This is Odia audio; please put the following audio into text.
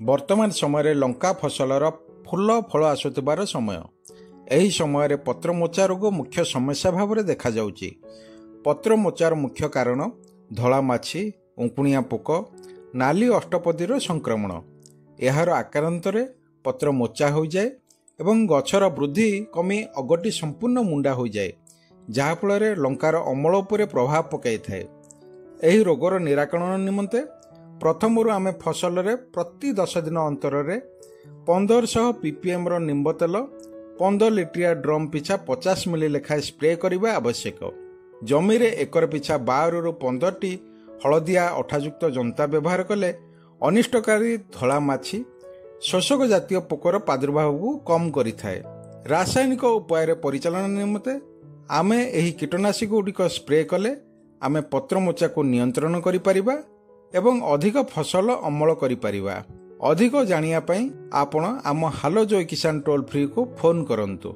ବର୍ତ୍ତମାନ ସମୟରେ ଲଙ୍କା ଫସଲର ଫୁଲ ଫଳ ଆସୁଥିବାର ସମୟ। ଏହି ସମୟରେ ପତ୍ରମୋଚା ରୋଗ ମୁଖ୍ୟ ସମସ୍ୟା ଭାବରେ ଦେଖାଯାଉଛି। ପତ୍ରମୋଚାର ମୁଖ୍ୟ କାରଣ ଧଳା ମାଛି, ଉଙ୍କୁଣିଆ ପୋକ, ନାଲି ଅଷ୍ଟପଦୀର ସଂକ୍ରମଣ। ଏହାର ଆକ୍ରାନ୍ତରେ ପତ୍ର ମୋଚା ହୋଇଯାଏ ଏବଂ ଗଛର ବୃଦ୍ଧି କମି ଅଗଟି ସମ୍ପୂର୍ଣ୍ଣ ମୁଣ୍ଡା ହୋଇଯାଏ, ଯାହାଫଳରେ ଲଙ୍କାର ଅମଳ ଉପରେ ପ୍ରଭାବ ପକାଇଥାଏ। ଏହି ରୋଗର ନିରାକରଣ ନିମନ୍ତେ ପ୍ରଥମରୁ ଆମେ ଫସଲରେ ପ୍ରତି 10 ଦିନ ଅନ୍ତରରେ 1500 ppmର ନିମ୍ବ ତେଲ 15 ଲିଟ୍ରିଆ ଡ୍ରମ୍ ପିଛା 50 ମିଲି ଲେଖାଏଁ ସ୍ପ୍ରେ କରିବା ଆବଶ୍ୟକ। ଜମିରେ ଏକର ପିଛା 12ରୁ 15ଟି ହଳଦିଆ ଅଠାଯୁକ୍ତ ଜନ୍ତା ବ୍ୟବହାର କଲେ ଅନିଷ୍ଟକାରୀ ଧଳା ମାଛି, ଶୋଷକ ଜାତୀୟ ପୋକର ପ୍ରାଦୁର୍ଭାବକୁ କମ୍ କରିଥାଏ। ରାସାୟନିକ ଉପାୟରେ ପରିଚାଳନା ନିମନ୍ତେ ଆମେ ଏହି କୀଟନାଶକ ଗୁଡ଼ିକ ସ୍ପ୍ରେ କଲେ ଆମେ ପତ୍ରମୋଚାକୁ ନିୟନ୍ତ୍ରଣ କରିପାରିବା ଏବଂ ଅଧିକ ଫସଲ ଅମଳ କରିପାରିବା। ଅଧିକ ଜାଣିବା ପାଇଁ ଆପଣ ଆମ ହାଲୋ ଜୟ କିଷାନ ଟୋଲ୍ ଫ୍ରିକୁ ଫୋନ୍ କରନ୍ତୁ।